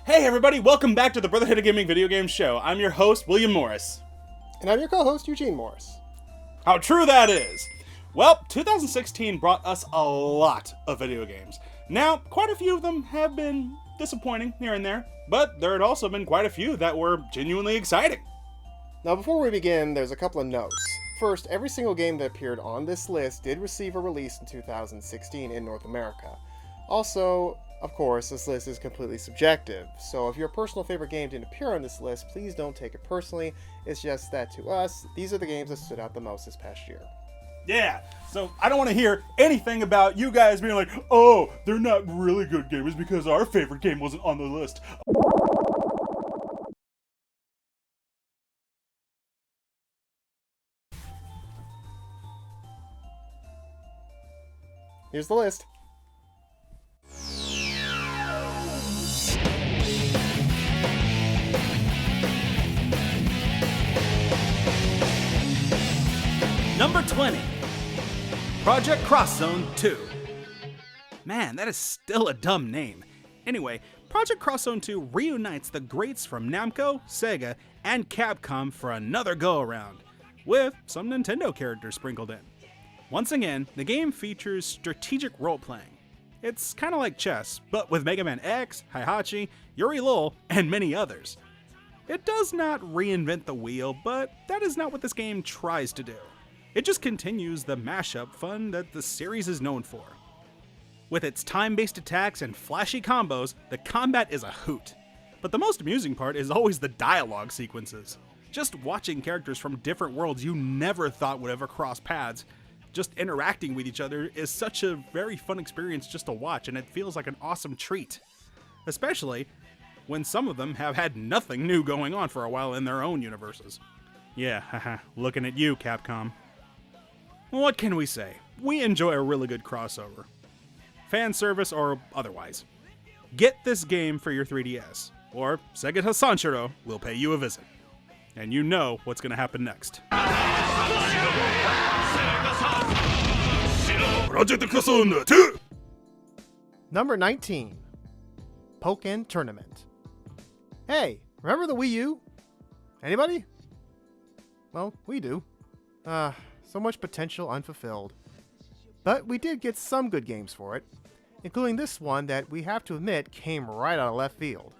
Hey everybody, welcome back to the Brotherhood of Gaming video game show. I'm your host, William Morris. And I'm your co-host, Eugene Morris. How true that is! Well, 2016 brought us a lot of video games. Now, quite a few of them have been disappointing here and there, but there had also been quite a few that were genuinely exciting. Now, before we begin, there's a couple of notes. First, every single game that appeared on this list did receive a release in 2016 in North America. Also, of course, this list is completely subjective, so if your personal favorite game didn't appear on this list, please don't take it personally. It's just that to us, these are the games that stood out the most this past year. Yeah, so I don't want to hear anything about you guys being like, oh, they're not really good gamers because our favorite game wasn't on the list. Here's the list. Number 20, Project Cross Zone 2. Man, that is still a dumb name. Anyway, Project Cross Zone 2 reunites the greats from Namco, Sega, and Capcom for another go-around, with some Nintendo characters sprinkled in. Once again, the game features strategic role-playing. It's kind of like chess, but with Mega Man X, Heihachi, Yuri Lul, and many others. It does not reinvent the wheel, but that is not what this game tries to do. It just continues the mashup fun that the series is known for. With its time-based attacks and flashy combos, the combat is a hoot. But the most amusing part is always the dialogue sequences. Just watching characters from different worlds you never thought would ever cross paths, just interacting with each other is such a very fun experience just to watch, and it feels like an awesome treat. Especially when some of them have had nothing new going on for a while in their own universes. Yeah, haha, looking at you, Capcom. What can we say? We enjoy a really good crossover. Fan service or otherwise. Get this game for your 3DS, or Sega Sanshiro will pay you a visit. And you know what's going to happen next. Project Cross Zone 2! Number 19, Pokken Tournament. Hey, remember the Wii U? Anybody? Well, we do. So much potential unfulfilled. But we did get some good games for it, including this one that we have to admit came right out of left field.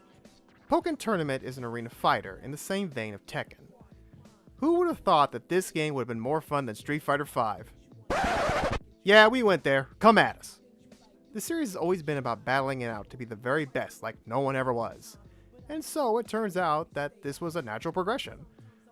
Pokken Tournament is an arena fighter in the same vein of Tekken. Who would have thought that this game would have been more fun than Street Fighter V? Yeah, we went there. Come at us. The series has always been about battling it out to be the very best like no one ever was. And so it turns out that this was a natural progression.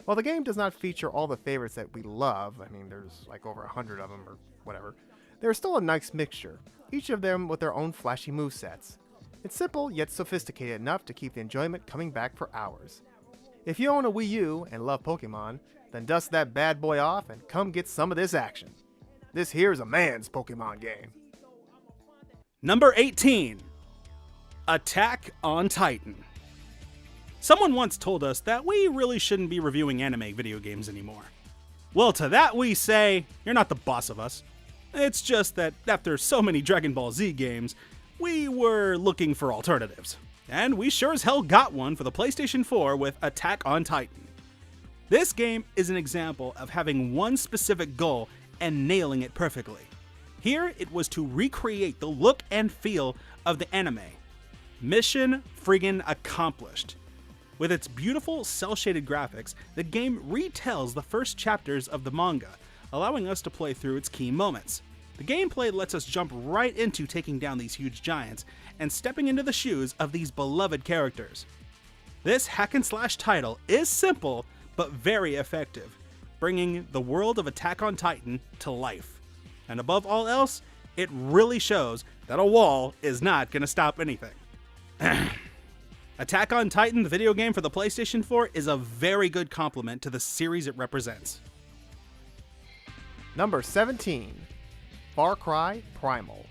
While the game does not feature all the favorites that we love, I mean there's like over 100 of them or whatever, there's still a nice mixture, each of them with their own flashy movesets. It's simple yet sophisticated enough to keep the enjoyment coming back for hours. If you own a Wii U and love Pokemon, then dust that bad boy off and come get some of this action. This here's a man's Pokemon game. Number 18, Attack on Titan. Someone once told us that we really shouldn't be reviewing anime video games anymore. Well, to that we say, you're not the boss of us. It's just that after so many Dragon Ball Z games, we were looking for alternatives. And we sure as hell got one for the PlayStation 4 with Attack on Titan. This game is an example of having one specific goal and nailing it perfectly. Here, it was to recreate the look and feel of the anime. Mission friggin' accomplished. With its beautiful cel-shaded graphics, the game retells the first chapters of the manga, allowing us to play through its key moments. The gameplay lets us jump right into taking down these huge giants and stepping into the shoes of these beloved characters. This hack-and-slash title is simple, but very effective, bringing the world of Attack on Titan to life. And above all else, it really shows that a wall is not going to stop anything. Attack on Titan, the video game for the PlayStation 4, is a very good complement to the series it represents. Number 17, Far Cry Primal.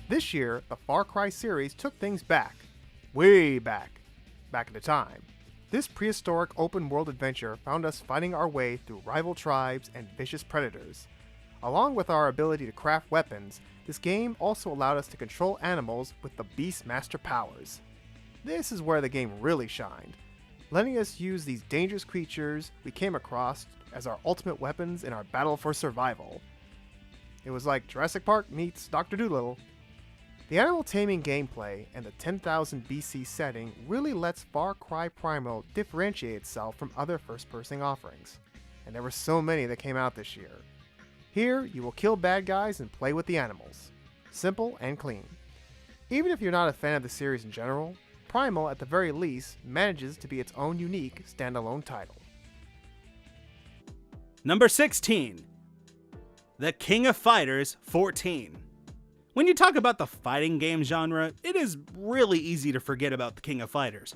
This year, the Far Cry series took things back. Way back in the time. This prehistoric open-world adventure found us fighting our way through rival tribes and vicious predators. Along with our ability to craft weapons, this game also allowed us to control animals with the Beastmaster powers. This is where the game really shined, letting us use these dangerous creatures we came across as our ultimate weapons in our battle for survival. It was like Jurassic Park meets Dr. Dolittle. The animal taming gameplay and the 10,000 BC setting really lets Far Cry Primal differentiate itself from other first-person offerings, and there were so many that came out this year. Here, you will kill bad guys and play with the animals. Simple and clean. Even if you're not a fan of the series in general, Primal at the very least manages to be its own unique standalone title. Number 16. The King of Fighters 14. When you talk about the fighting game genre, it is really easy to forget about the King of Fighters.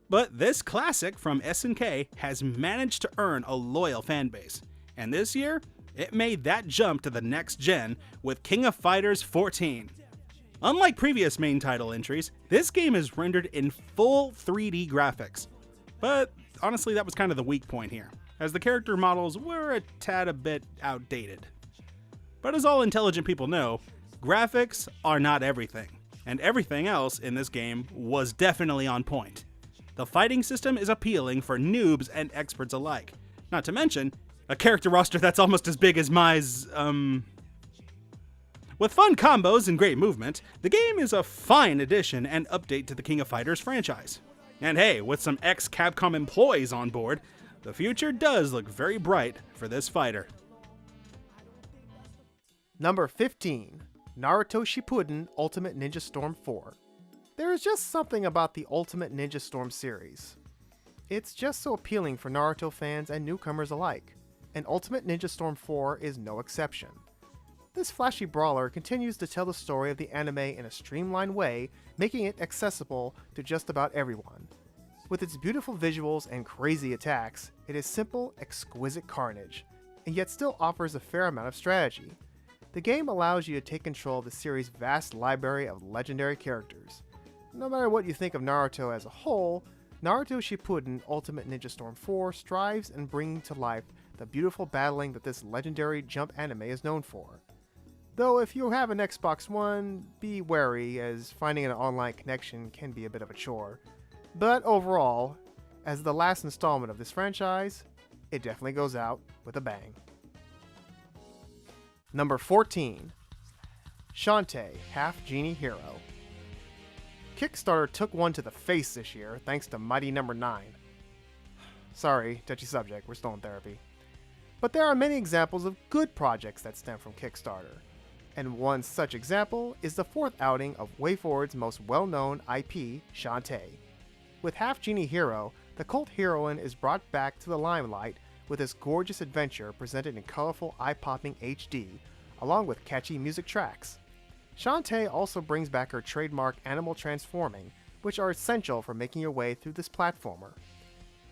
But this classic from SNK has managed to earn a loyal fanbase, and this year, it made that jump to the next gen with King of Fighters 14. Unlike previous main title entries, this game is rendered in full 3D graphics. But honestly, that was kind of the weak point here, as the character models were a tad a bit outdated. But as all intelligent people know, graphics are not everything, and everything else in this game was definitely on point. The fighting system is appealing for noobs and experts alike, not to mention a character roster that's almost as big as Mai's, With fun combos and great movement, the game is a fine addition and update to the King of Fighters franchise. And hey, with some ex-Capcom employees on board, the future does look very bright for this fighter. Number 15. Naruto Shippuden Ultimate Ninja Storm 4. There is just something about the Ultimate Ninja Storm series. It's just so appealing for Naruto fans and newcomers alike, and Ultimate Ninja Storm 4 is no exception. This flashy brawler continues to tell the story of the anime in a streamlined way, making it accessible to just about everyone. With its beautiful visuals and crazy attacks, it is simple, exquisite carnage, and yet still offers a fair amount of strategy. The game allows you to take control of the series' vast library of legendary characters. No matter what you think of Naruto as a whole, Naruto Shippuden Ultimate Ninja Storm 4 strives in bringing to life the beautiful battling that this legendary jump anime is known for. Though if you have an Xbox One, be wary, as finding an online connection can be a bit of a chore. But overall, as the last installment of this franchise, it definitely goes out with a bang. Number 14. Shantae, Half Genie Hero. Kickstarter took one to the face this year thanks to Mighty Number 9. Sorry, touchy subject, we're still in therapy. But there are many examples of good projects that stem from Kickstarter. And one such example is the fourth outing of WayForward's most well-known IP, Shantae. With Half Genie Hero, the cult heroine is brought back to the limelight with this gorgeous adventure presented in colorful, eye-popping HD, along with catchy music tracks. Shantae also brings back her trademark animal transforming, which are essential for making your way through this platformer.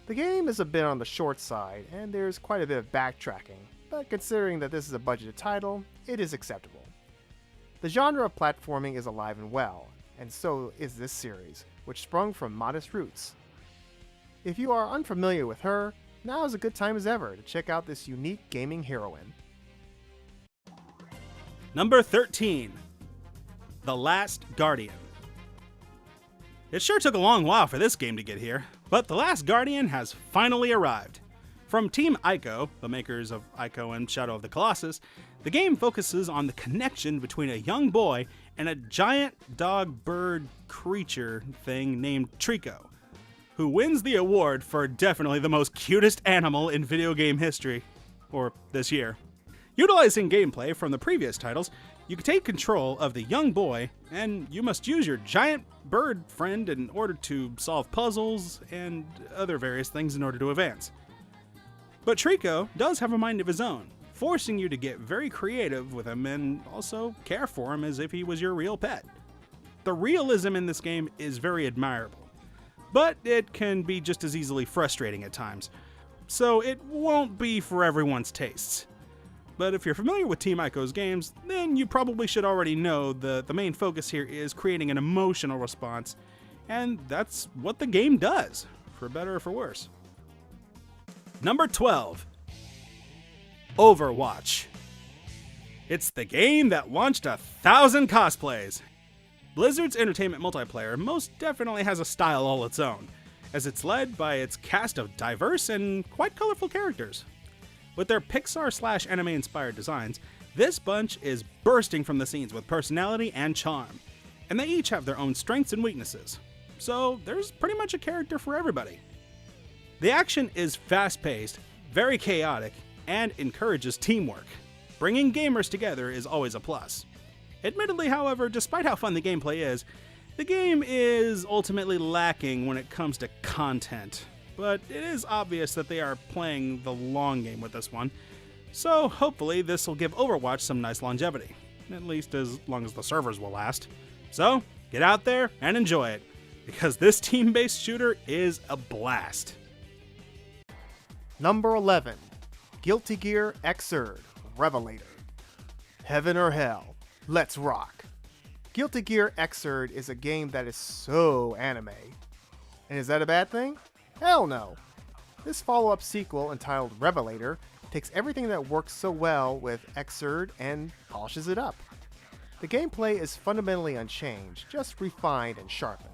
The game is a bit on the short side, and there's quite a bit of backtracking, but considering that this is a budgeted title, it is acceptable. The genre of platforming is alive and well, and so is this series, which sprung from modest roots. If you are unfamiliar with her, now is a good time as ever to check out this unique gaming heroine. Number 13. The Last Guardian. It sure took a long while for this game to get here, but The Last Guardian has finally arrived. From Team Ico, the makers of Ico and Shadow of the Colossus, the game focuses on the connection between a young boy and a giant dog-bird creature thing named Trico, who wins the award for definitely the most cutest animal in video game history, or this year. Utilizing gameplay from the previous titles, you can take control of the young boy, and you must use your giant bird friend in order to solve puzzles and other various things in order to advance. But Trico does have a mind of his own, forcing you to get very creative with him and also care for him as if he was your real pet. The realism in this game is very admirable, but it can be just as easily frustrating at times, so it won't be for everyone's tastes. But if you're familiar with Team Ico's games, then you probably should already know the main focus here is creating an emotional response, and that's what the game does, for better or for worse. Number 12. Overwatch. It's the game that launched 1,000 cosplays. Blizzard's entertainment multiplayer most definitely has a style all its own, as it's led by its cast of diverse and quite colorful characters. With their Pixar/anime inspired designs, this bunch is bursting from the scenes with personality and charm, and they each have their own strengths and weaknesses, so there's pretty much a character for everybody. The action is fast-paced, very chaotic, and encourages teamwork. Bringing gamers together is always a plus. Admittedly, however, despite how fun the gameplay is, the game is ultimately lacking when it comes to content, but it is obvious that they are playing the long game with this one, so hopefully this will give Overwatch some nice longevity, at least as long as the servers will last. So, get out there and enjoy it, because this team-based shooter is a blast. Number 11. Guilty Gear Xrd Revelator. Heaven or Hell, let's rock. Guilty Gear Xrd is a game that is so anime. And is that a bad thing? Hell no. This follow-up sequel entitled Revelator takes everything that works so well with Xrd and polishes it up. The gameplay is fundamentally unchanged, just refined and sharpened.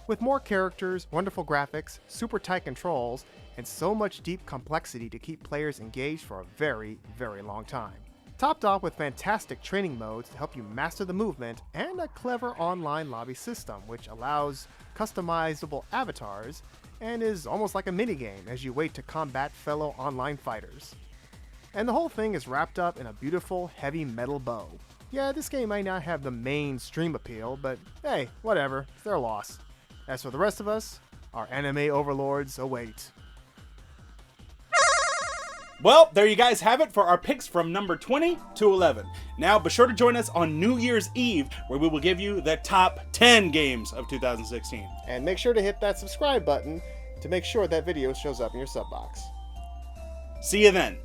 With more characters, wonderful graphics, super tight controls, and so much deep complexity to keep players engaged for a very, very long time. Topped off with fantastic training modes to help you master the movement, and a clever online lobby system which allows customizable avatars and is almost like a minigame as you wait to combat fellow online fighters. And the whole thing is wrapped up in a beautiful heavy metal bow. Yeah, this game might not have the mainstream appeal, but hey, whatever, it's their loss. As for the rest of us, our anime overlords await. Well, there you guys have it for our picks from number 20 to 11. Now, be sure to join us on New Year's Eve, where we will give you the top 10 games of 2016. And make sure to hit that subscribe button to make sure that video shows up in your sub box. See you then.